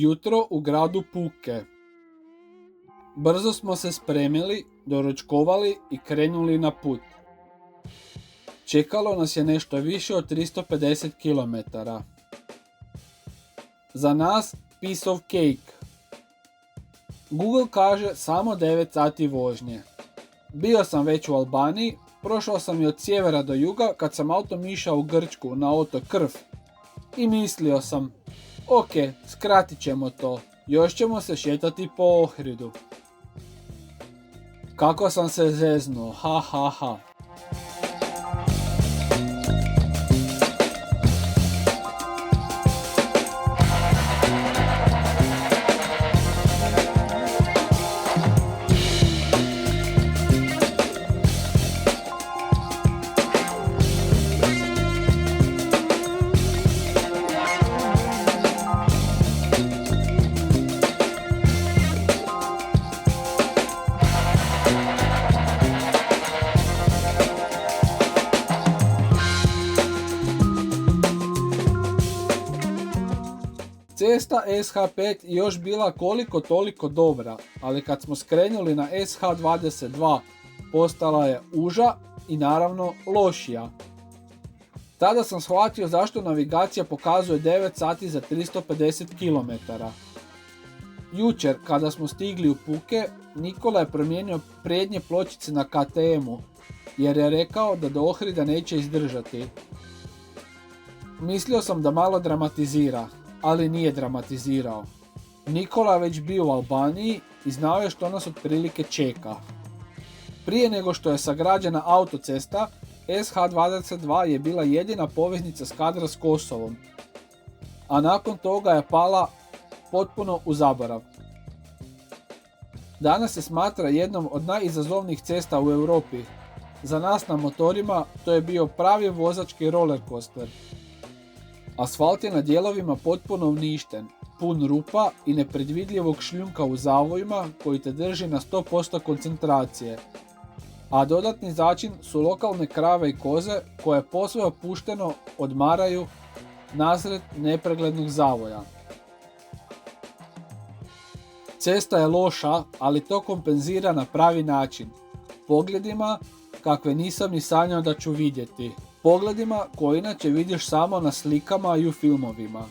Jutro u gradu Puke. Brzo smo se spremili, doručkovali i krenuli na put. Čekalo nas je nešto više od 350 km. Za nas piece of cake. Google kaže samo 9 sati vožnje. Bio sam već u Albaniji, prošao sam i od sjevera do juga kad sam autom išao u Grčku na otok Krf. I mislio sam, ok, skratit ćemo to, još ćemo se šetati po Ohridu. Kako sam se zeznuo, ha ha ha. Cesta SH5 još bila koliko toliko dobra, ali kad smo skrenuli na SH22 postala je uža i naravno lošija. Tada sam shvatio zašto navigacija pokazuje 9 sati za 350 km. Jučer kada smo stigli u Puke, Nikola je promijenio prednje pločice na KTM-u jer je rekao da do Ohrida neće izdržati. Mislio sam da malo dramatizira, ali nije dramatizirao. Nikola je već bio u Albaniji i znao je što nas otprilike čeka. Prije nego što je sagrađena autocesta, SH22 je bila jedina poveznica Skadra s Kosovom, a nakon toga je pala potpuno u zaborav. Danas se smatra jednom od najizazovnijih cesta u Europi. Za nas na motorima to je bio pravi vozački roller coaster. Asfalt je na dijelovima potpuno uništen, pun rupa i nepredvidljivog šljunka u zavojima koji te drži na 100% koncentracije. A dodatni začin su lokalne krave i koze koje posve opušteno odmaraju nasred nepreglednog zavoja. Cesta je loša, ali to kompenzira na pravi način. Pogledima kakve nisam ni sanjao da ću vidjeti. Pogledima koje inače vidiš samo na slikama i u filmovima.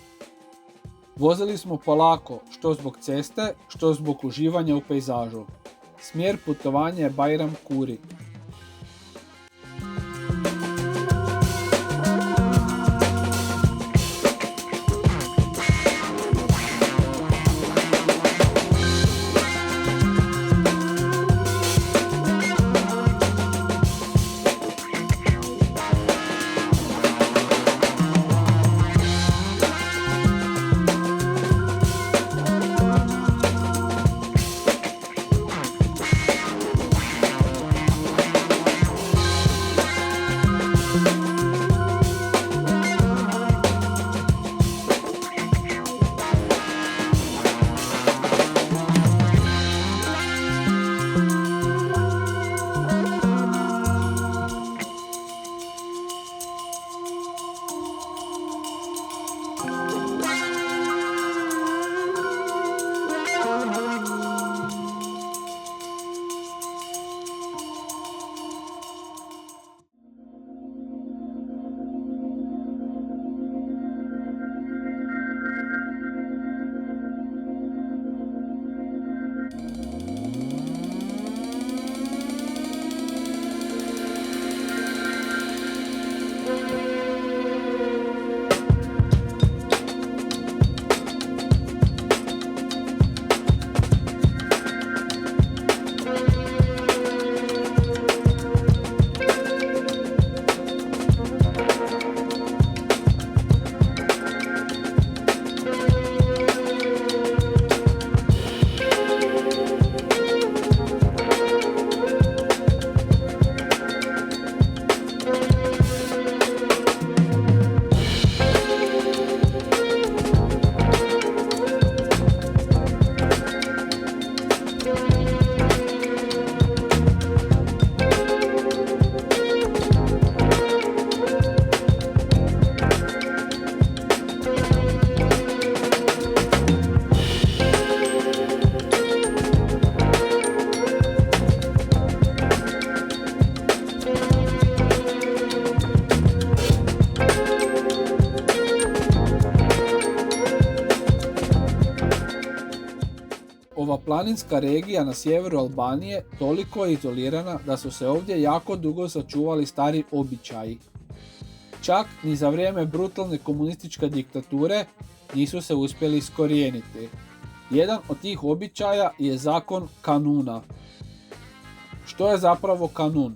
Vozili smo polako, što zbog ceste, što zbog uživanja u pejzažu. Smjer putovanja je Bajram Kuri. planinska regija na sjeveru Albanije toliko je izolirana da su se ovdje jako dugo sačuvali stari običaji. Čak ni za vrijeme brutalne komunističke diktature nisu se uspjeli iskorijeniti. Jedan od tih običaja je zakon kanuna. Što je zapravo kanun?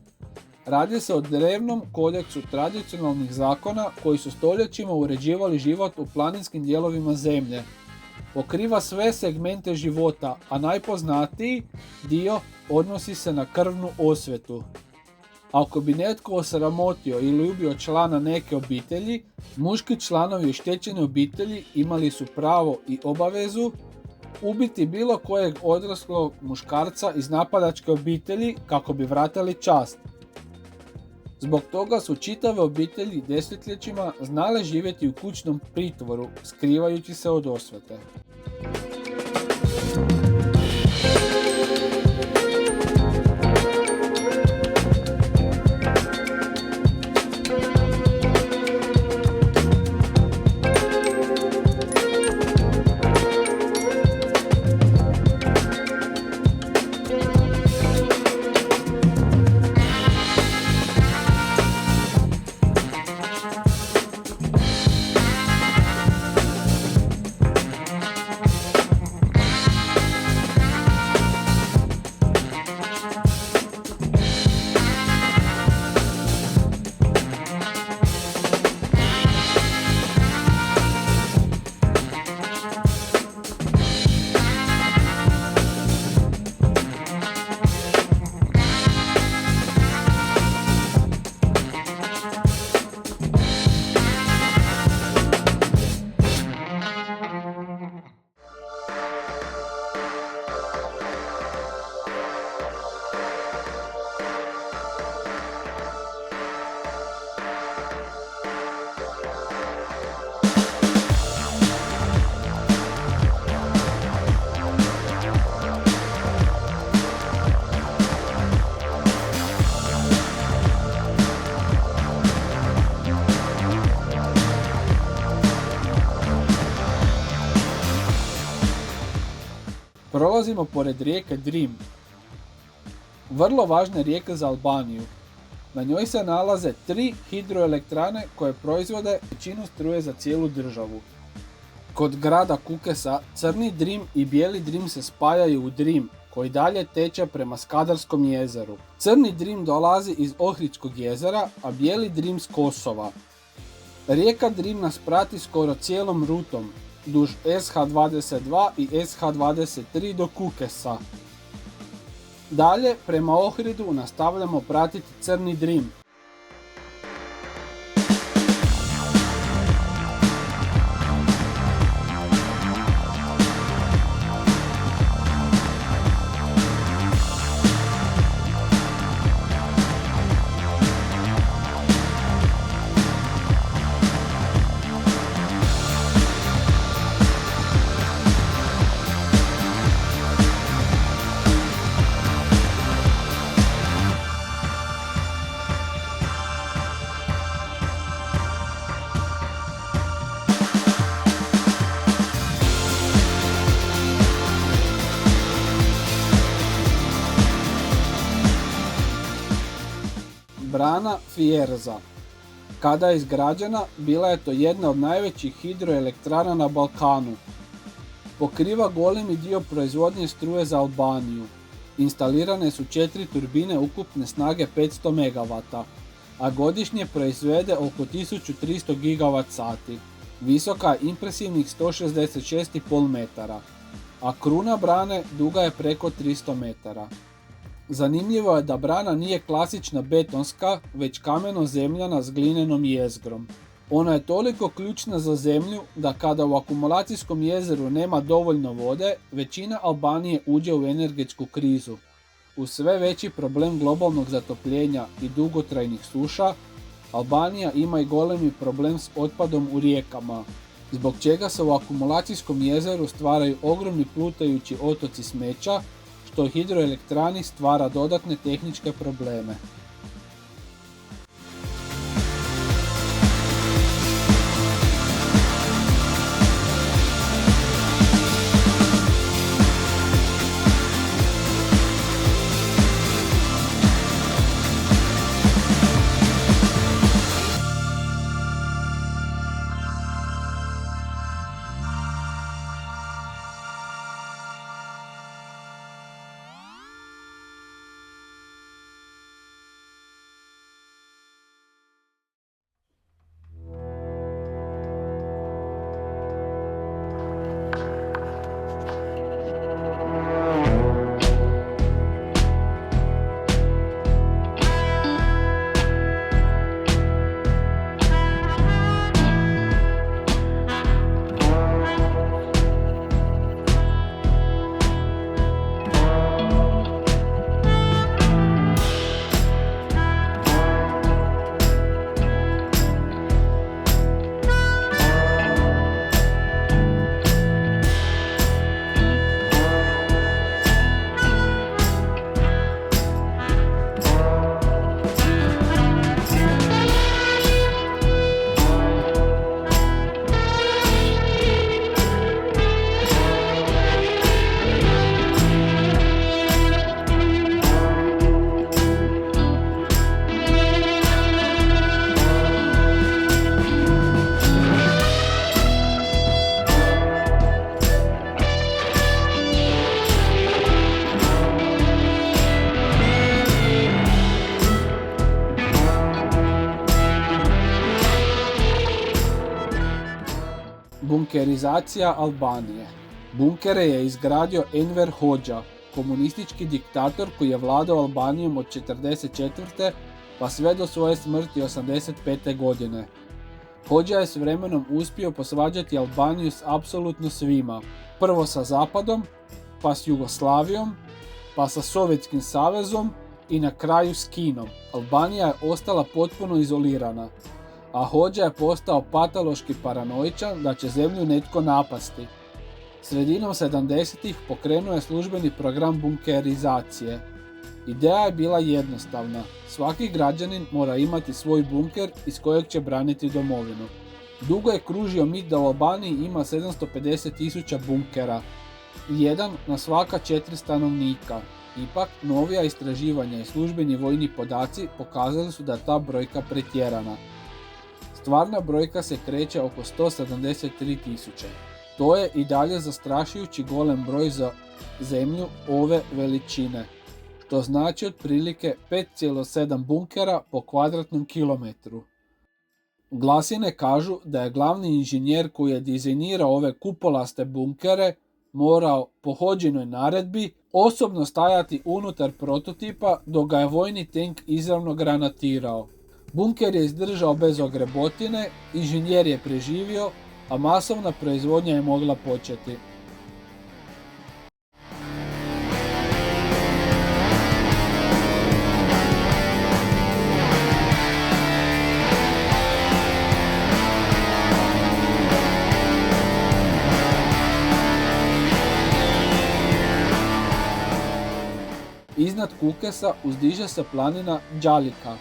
Radi se o drevnom kodeksu tradicionalnih zakona koji su stoljećima uređivali život u planinskim dijelovima zemlje. Pokriva sve segmente života, a najpoznatiji dio odnosi se na krvnu osvetu. Ako bi netko osramotio ili ubio člana neke obitelji, muški članovi oštećene obitelji imali su pravo i obavezu ubiti bilo kojeg odraslog muškarca iz napadačke obitelji kako bi vratili čast. Zbog toga su čitave obitelji desetljećima znale živjeti u kućnom pritvoru, skrivajući se od osvete. Prolazimo pored rijeke Drim. Vrlo važna rijeka za Albaniju. Na njoj se nalaze 3 hidroelektrane koje proizvode većinu struje za cijelu državu. Kod grada Kukesa Crni Drim i Bijeli Drim se spajaju u Drim, koji dalje teče prema Skadarskom jezeru. Crni Drim dolazi iz Ohridskog jezera, a Bijeli Drim s Kosova. Rijeka Drim nas prati skoro cijelom rutom, duž SH22 i SH23 do Kukesa. Dalje, prema Ohridu nastavljamo pratiti Crni Drim. Brana Fierza. Kada je izgrađena, bila je to jedna od najvećih hidroelektrana na Balkanu. Pokriva golemi dio proizvodnje struje za Albaniju. Instalirane su 4 turbine ukupne snage 500 MW, a godišnje proizvede oko 1300 GWh. Visoka je impresivnih 166,5 metara, a kruna brane duga je preko 300 metara. Zanimljivo je da brana nije klasična betonska, već kameno-zemljana s glinenom jezgrom. Ona je toliko ključna za zemlju da kada u akumulacijskom jezeru nema dovoljno vode, većina Albanije uđe u energetsku krizu. Uz sve veći problem globalnog zatopljenja i dugotrajnih suša, Albanija ima i golemi problem s otpadom u rijekama, zbog čega se u akumulacijskom jezeru stvaraju ogromni plutajući otoci smeća, što hidroelektrani stvara dodatne tehničke probleme. Bunkerizacija Albanije. Bunkere je izgradio Enver Hoxha, komunistički diktator koji je vladao Albanijom od 1944. pa sve do svoje smrti 1985. godine. Hoxha je s vremenom uspio posvađati Albaniju s apsolutno svima. Prvo sa Zapadom, pa s Jugoslavijom, pa sa Sovjetskim savezom i na kraju s Kinom. Albanija je ostala potpuno izolirana, a Hoxha je postao patološki paranoičan da će zemlju netko napasti. Sredinom 70-ih pokrenuo je službeni program bunkerizacije. Ideja je bila jednostavna. Svaki građanin mora imati svoj bunker iz kojeg će braniti domovinu. Dugo je kružio mit da u Albaniji ima 750.000 bunkera, jedan na svaka 4 stanovnika. Ipak, novija istraživanja i službeni vojni podaci pokazali su da je ta brojka pretjerana. Stvarna brojka se kreće oko 173.000. To je i dalje zastrašujući golem broj za zemlju ove veličine, što znači otprilike 5,7 bunkera po kvadratnom kilometru. Glasine kažu da je glavni inženjer koji je dizajnirao ove kupolaste bunkere morao po Hoxhinoj naredbi osobno stajati unutar prototipa dok ga je vojni tank izravno granatirao. Bunker je izdržao bez ogrebotine, inženjer je preživio, a masovna proizvodnja je mogla početi. Iznad Kukesa uzdiže se planina Đalika.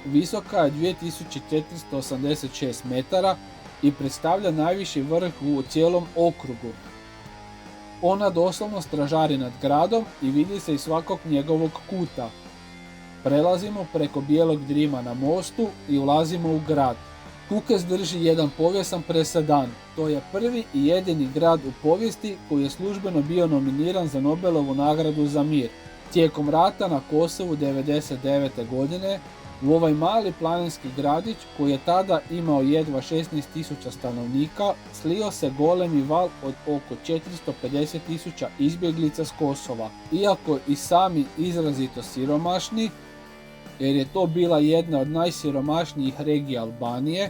Visoka je 2486 metara i predstavlja najviši vrh u cijelom okrugu. Ona doslovno stražari nad gradom i vidi se iz svakog njegovog kuta. Prelazimo preko Bijelog Drima na mostu i ulazimo u grad. Kukes drži jedan povijesan presedan. To je prvi i jedini grad u povijesti koji je službeno bio nominiran za Nobelovu nagradu za mir. Tijekom rata na Kosovu 1999. godine u ovaj mali planinski gradić koji je tada imao jedva 16.000 stanovnika slio se golemi val od oko 450.000 izbjeglica s Kosova. Iako i sami izrazito siromašni, jer je to bila jedna od najsiromašnijih regija Albanije,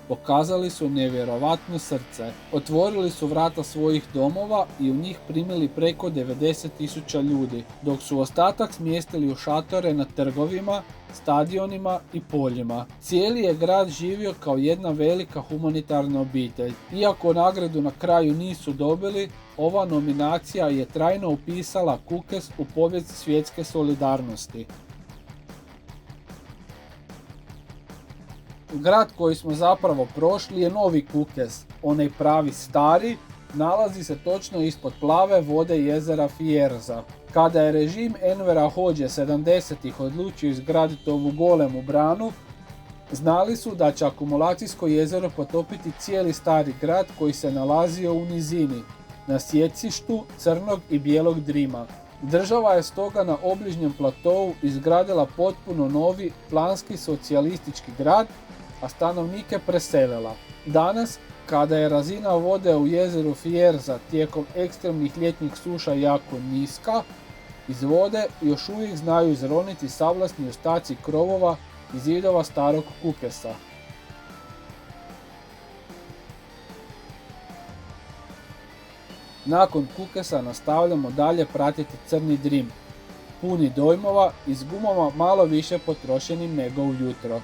pokazali su nevjerovatno srce. Otvorili su vrata svojih domova i u njih primili preko 90.000 ljudi, dok su ostatak smjestili u šatore na trgovima, stadionima i poljima. Cijeli je grad živio kao jedna velika humanitarna obitelj. Iako nagradu na kraju nisu dobili, ova nominacija je trajno upisala Kukes u povijest svjetske solidarnosti. Grad koji smo zapravo prošli je Novi Kukes, onaj pravi stari, nalazi se točno ispod plave vode jezera Fierza. Kada je režim Envera Hoxhe 70-ih odlučio izgraditi ovu golemu branu, znali su da će akumulacijsko jezero potopiti cijeli stari grad koji se nalazio u nizini, na sjecištu Crnog i Bijelog Drima. Država je stoga na obližnjem platovu izgradila potpuno novi planski socijalistički grad, a stanovnike preselila. Danas, kada je razina vode u jezeru Fierza tijekom ekstremnih ljetnih suša jako niska, iz vode još uvijek znaju izroniti savlasni ostaci krovova i zidova starog Kukesa. Nakon Kukesa nastavljamo dalje pratiti Crni Drim, puni dojmova i s gumama malo više potrošenim nego ujutro.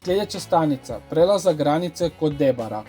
Sljedeća stanica, prelazak granice kod Debara.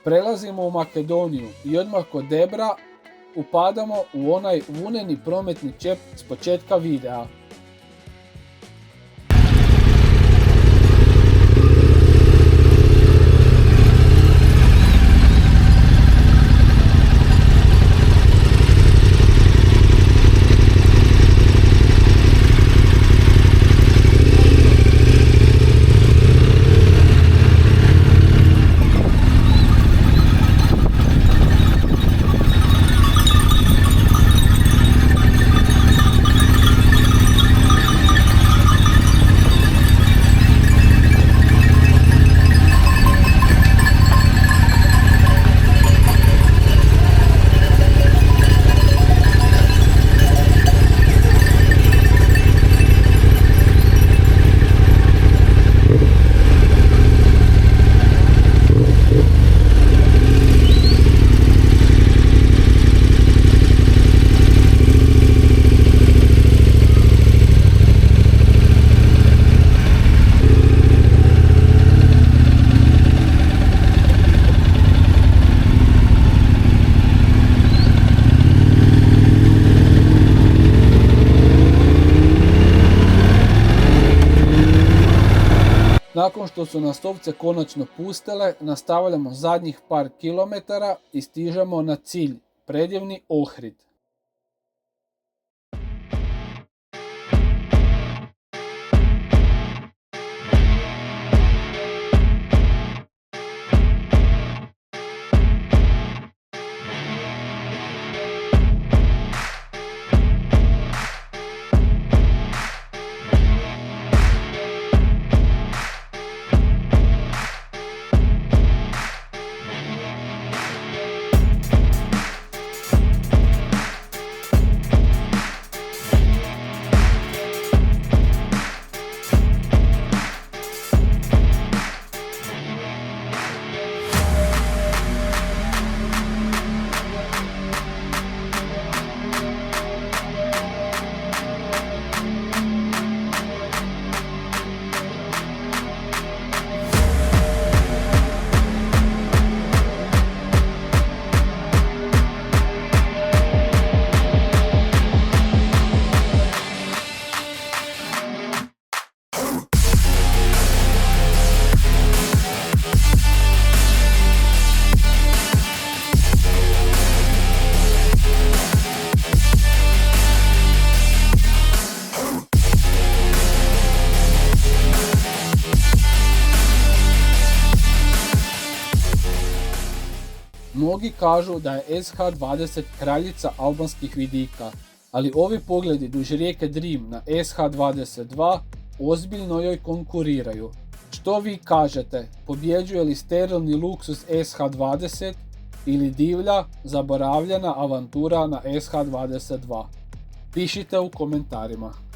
Prelazimo u Makedoniju i odmah kod Debra upadamo u onaj vuneni prometni čep s početka videa. Nakon što su nas ovce konačno pustile, nastavljamo zadnjih par kilometara i stižemo na cilj, predivni Ohrid. Mnogi kažu da je SH20 kraljica albanskih vidika, ali ovi pogledi duž rijeke Drim na SH22 ozbiljno joj konkuriraju. Što vi kažete, pobjeđuje li sterilni luksus SH20 ili divlja, zaboravljena avantura na SH22? Pišite u komentarima.